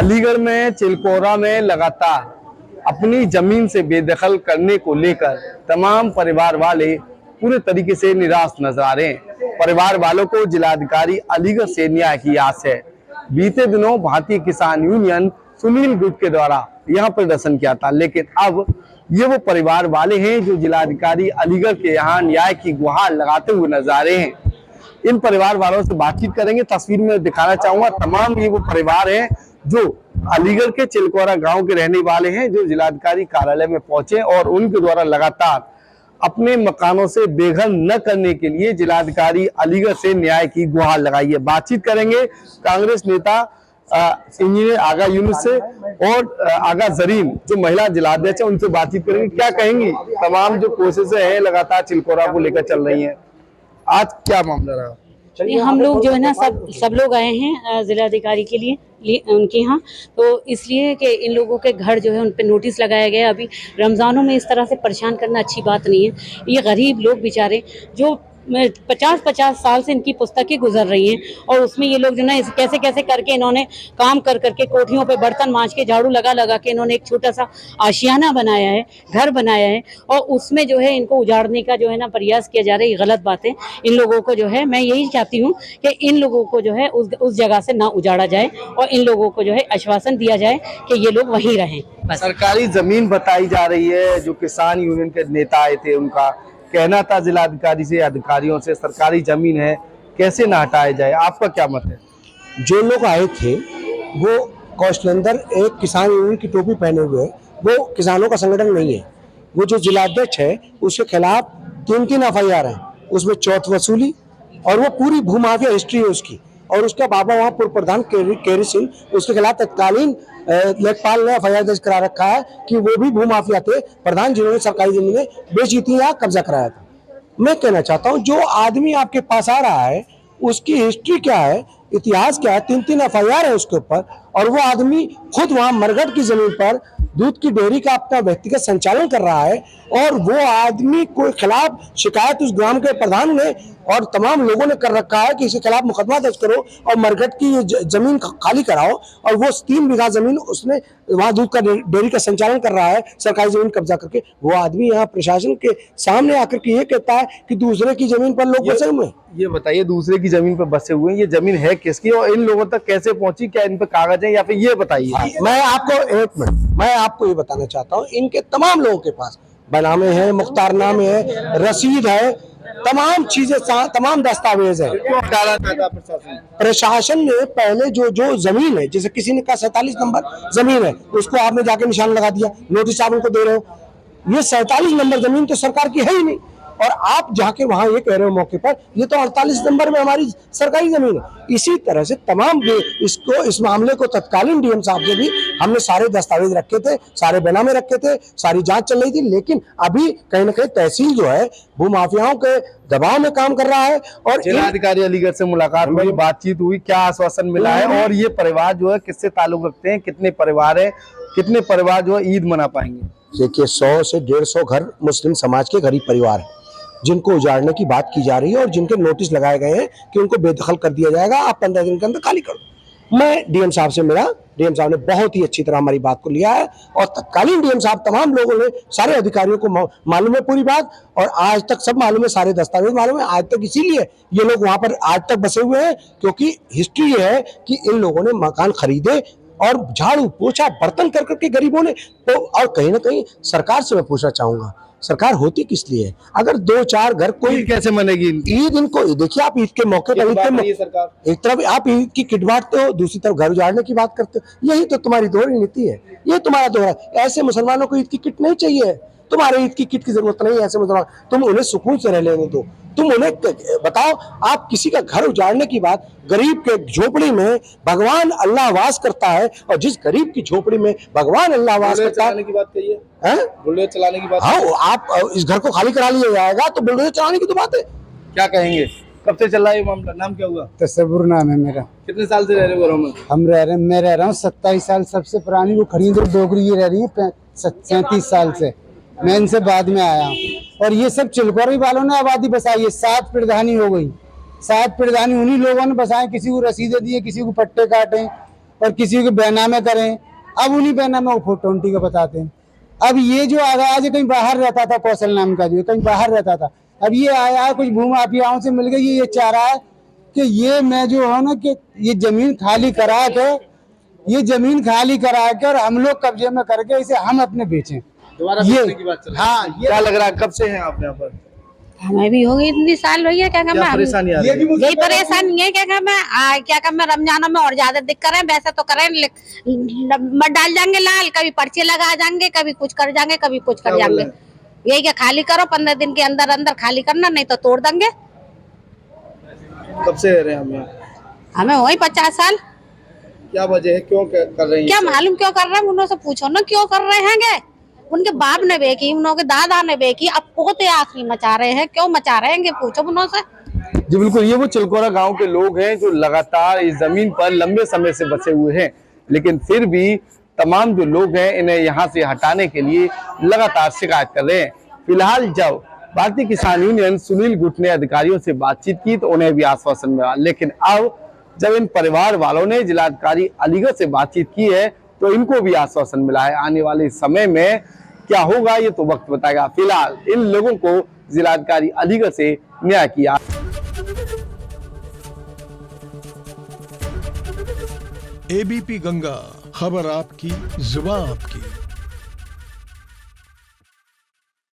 अलीगढ़ में चिलकोरा में लगातार अपनी जमीन से बेदखल करने को लेकर तमाम परिवार वाले पूरे तरीके से निराश नजर आ रहे हैं। परिवार वालों को जिलाधिकारी अलीगढ़ से न्याय की आस है। बीते दिनों भारतीय किसान यूनियन सुनील गुट के द्वारा यहां प्रदर्शन किया था, लेकिन अब ये वो परिवार वाले हैं जो जिलाधिकारी अलीगढ़ के यहाँ न्याय की गुहार लगाते हुए नजर आ रहे हैं। इन परिवार वालों से बातचीत करेंगे। तस्वीर में दिखाना चाहूंगा, तमाम ये वो परिवार हैं जो अलीगढ़ के चिलकोरा गांव के रहने वाले हैं, जो जिलाधिकारी कार्यालय में पहुंचे और उनके द्वारा लगातार अपने मकानों से बेघर न करने के लिए जिलाधिकारी अलीगढ़ से न्याय की गुहार लगाई है। बातचीत करेंगे कांग्रेस नेता इंजीनियर आगा यूनुस से और आगा जरीन जो महिला जिलाध्यक्ष है, उनसे बातचीत करेंगे। क्या कहेंगी, तमाम जो कोशिशें हैं लगातार चिलकोरा को लेकर चल रही हैं, आज क्या मामला रहा? हम लोग जो है ना सब लोग आए हैं जिलाधिकारी के लिए उनके यहाँ, तो इसलिए कि इन लोगों के घर जो है उन पे नोटिस लगाया गया। अभी रमज़ानों में इस तरह से परेशान करना अच्छी बात नहीं है। ये गरीब लोग बेचारे जो 50-50 साल से इनकी पुस्तकें गुजर रही हैं और उसमें ये लोग जो ना कैसे कैसे करके इन्होंने काम कर करके कोठियों पे बर्तन मांज के झाड़ू लगा लगा के इन्होंने एक छोटा सा आशियाना बनाया है, घर बनाया है, और उसमें जो है इनको उजाड़ने का जो है ना प्रयास किया जा रहा है। ये गलत बात है। इन लोगों को जो है, मैं यही चाहती हूँ कि इन लोगों को जो है उस जगह से ना उजाड़ा जाए और इन लोगों को जो है आश्वासन दिया जाए कि ये लोग वहीं रहें। सरकारी जमीन बताई जा रही है। जो किसान यूनियन के नेता आए थे उनका कहना था जिलाधिकारी से, अधिकारियों से, सरकारी जमीन है कैसे ना हटाया जाए, आपका क्या मत है? जो लोग आए थे वो कौशलेंदर एक किसान यूनियन की टोपी पहने हुए, वो किसानों का संगठन नहीं है। वो जो जिलाध्यक्ष है उसके खिलाफ 3 FIR है, उसमें चौथ वसूली और वो पूरी भूमाफिया हिस्ट्री है उसकी। और उसका बाबा वहाँ पूर्व प्रधान केरी सिंह, उसके खिलाफ तत्कालीन लेखपाल ने FIR दर्ज करा रखा है कि वो भी भूमाफिया थे प्रधान, जिन्होंने सरकारी जमीनें बेची थी या कब्जा कराया था। मैं कहना चाहता हूँ जो आदमी आपके पास आ रहा है उसकी हिस्ट्री क्या है, इतिहास क्या है, 3 FIR है उसके ऊपर, और वो आदमी खुद वहाँ मरघट की जमीन पर दूध की डेयरी का अपना व्यक्तिगत संचालन कर रहा है, और वो आदमी के खिलाफ शिकायत उस ग्राम के प्रधान ने और तमाम लोगों ने कर रखा है कि इसके खिलाफ मुकदमा दर्ज करो और मरघट की जमीन खाली कराओ। और वो 3 बीघा जमीन उसने वहाँ दूध का डेयरी का संचालन कर रहा है सरकारी जमीन कब्जा करके। वो आदमी यहाँ प्रशासन के सामने आकर के ये कहता है कि दूसरे की जमीन पर लोग बसे हुए हैं। ये बताइए, दूसरे की जमीन पर बसे हुए हैं, ये जमीन है किसकी और इन लोगों तक कैसे पहुंची? क्या इन पर कागज है या फिर ये बताइए। मैं आपको ये बताना चाहता हूँ, इनके तमाम लोगों के पास बनामे है, मुख्तारनामे है, रसीद है, तमाम चीजें, तमाम दस्तावेज है। प्रशासन ने पहले जो जमीन है, जैसे किसी ने कहा 47 नंबर जमीन है, उसको आपने जाके निशान लगा दिया, नोटिस आप उनको दे रहे हो। ये 47 नंबर जमीन तो सरकार की है ही नहीं, और आप जाके वहां ये कह रहे हो मौके पर ये तो 48 नंबर में हमारी सरकारी जमीन है। इसी तरह से तमाम इस मामले को तत्कालीन डीएम साहब से भी हमने सारे दस्तावेज रखे थे, सारे बेनामे रखे थे, सारी जांच चल रही थी, लेकिन अभी कहीं ना कहीं तहसील जो है भूमाफियाओं के दबाव में काम कर रहा है। और जिलाधिकारी अलीगढ़ से मुलाकात हुई, बातचीत हुई, क्या आश्वासन मिला है? और ये परिवार जो है किससे ताल्लुक रखते हैं, कितने परिवार है, कितने परिवार जो है ईद मना पाएंगे? देखिए 100 से 150 घर मुस्लिम समाज के गरीब परिवार है जिनको उजाड़ने की बात की जा रही है और जिनके नोटिस लगाए गए हैं कि उनको बेदखल कर दिया जाएगा, आप 15 दिन के अंदर खाली कर दो। मैं डीएम साहब से मिला, डीएम साहब ने बहुत ही अच्छी तरह हमारी बात को लिया है, और तत्कालीन डीएम साहब तमाम लोगों ने, सारे अधिकारियों को मालूम है पूरी बात, और आज तक सब मालूम है, सारे दस्तावेज मालूम है आज तक। इसीलिए ये लोग वहां पर आज तक बसे हुए हैं, क्योंकि हिस्ट्री ये है कि इन लोगों ने मकान खरीदे और झाड़ू पोछा बर्तन कर करके गरीबों ने तो। और कहीं ना कहीं सरकार से मैं पूछना चाहूंगा, सरकार होती किस लिए है? अगर 2-4 घर कोई कैसे मनेगी ईद? इनको देखिए, आप ईद के मौके पर एक तरफ आप ईद की किट बांटते हो, दूसरी तरफ घर उजाड़ने की बात करते हो। यही तो तुम्हारी दोहरी नीति है, ये तुम्हारा दोहरा। ऐसे मुसलमानों को ईद की किट नहीं चाहिए, तुम्हारे ईद की किट की जरूरत नहीं है। ऐसे मुसलमान, तुम उन्हें सुकून से रह लेने दो। तुम उन्हें बताओ, आप किसी का घर उजाड़ने की बात, गरीब के झोपड़ी में भगवान अल्लाह वास करता है, और जिस गरीब की झोपड़ी में भगवान अल्लाह वास करता है की बात कहिए, बुलडोजर चलाने की बात। हाँ, आप इस घर को खाली करा लिया जाएगा तो बुलडोजर चलाने की तो बात है। क्या कहेंगे, कब से चल रहा है ये मामला? नाम क्या हुआ? तसव्वुर नाम है मेरा। कितने साल से रह रहे हो घरों में? मैं रह रहा हूँ 27 साल। सबसे पुरानी वो खड़ी जो डोगरी ये रह रही है 37 साल से। मैं इनसे बाद में आया हूँ, और ये सब चिलकोरी वालों ने आबादी बसाई है। 7 प्रधानी हो गई, 7 प्रधानी उन्हीं लोगों ने बसाए। किसी को रसीदें दिए, किसी को पट्टे काटे, और किसी के बैनामे करें, अब उन्हीं बैनामे वो 420 का बताते हैं। अब ये जो आ गया, आज कहीं बाहर रहता था, कौशल नाम का जो कहीं बाहर रहता था, अब ये आया है कुछ भूमाफियाओं से मिल गई, ये चाह रहा है कि ये मैं जो है ना कि ये जमीन खाली करा के, ये जमीन खाली करा के और हम लोग कब्जे में करके इसे हम अपने बेचें। दोबारा ये बेचने की बात चल रही है। हाँ, ये क्या लग रहा है, कब से हैं आप यहाँ पर? हमें भी हो गई इतनी साल भैया, क्या क्या कहना परेशानी आ रही है? यही परेशानी है, क्या कहना रमजानों में और ज्यादा दिक्कत है, वैसे तो करें मत डाल जाएंगे लाल, कभी पर्चे लगा जाएंगे, कभी कुछ कर जाएंगे, कभी कुछ कर क्या बोल जाएंगे। यही क्या खाली करो, 15 दिन के अंदर अंदर खाली करना, नहीं तो तोड़ देंगे। कब से रह रहे हैं हम यहाँ? हमें वही 50 साल। क्या वजह है, क्यों कर रहे हैं? क्या मालूम क्यों कर रहे हैं, उन्होंने से पूछो ना क्यों कर रहे हैं। उनके बाप ने बेकी, उनके दादा ने बेकी, अब पोते आखिरी मचा रहे हैं, क्यों मचा रहे हैं पूछो उन्होंने से। जी बिल्कुल, ये वो चिलकोरा गांव के लोग हैं जो लगातार इस जमीन पर लंबे समय से बसे हुए हैं, लेकिन फिर भी तमाम जो लोग हैं इन्हें यहाँ से हटाने के लिए लगातार शिकायत कर रहे हैं। फिलहाल जब भारतीय किसान यूनियन सुनील गुट ने अधिकारियों से बातचीत की तो उन्हें भी आश्वासन मिला, लेकिन अब जब इन परिवार वालों ने जिलाधिकारी अलीगढ़ से बातचीत की है तो इनको भी आश्वासन मिला है। आने वाले समय में क्या होगा ये तो वक्त बताएगा। फिलहाल इन लोगों को जिलाधिकारी अलीगढ़ से न्याय किया। एबीपी गंगा, खबर आपकी, जुबान आपकी।